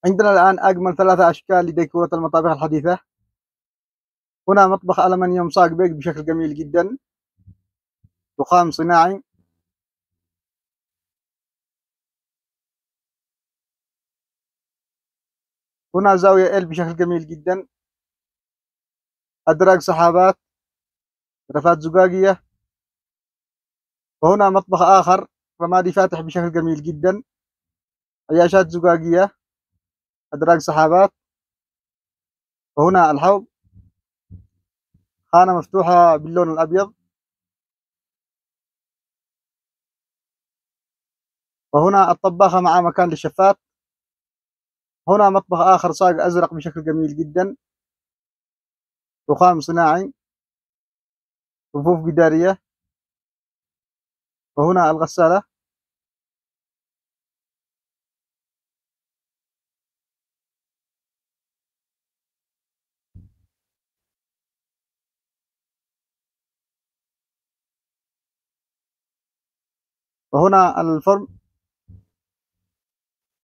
عندنا الآن أجمل 3 أشكال لديكورة المطابخ الحديثة. هنا مطبخ ألمنيوم صاج بيك بشكل جميل جدا، رخام صناعي. هنا زاوية إل بشكل جميل جدا، أدراج سحابات، رفات زجاجية. وهنا مطبخ آخر رمادي فاتح بشكل جميل جدا، عياشات زجاجية، أدراج سحابات. وهنا الحوض، خانة مفتوحة باللون الأبيض. وهنا الطباخة مع مكان للشفاط. هنا مطبخ آخر صاج أزرق بشكل جميل جدا، رخام صناعي، رفوف جدارية. وهنا الغسالة. وهنا الفرن.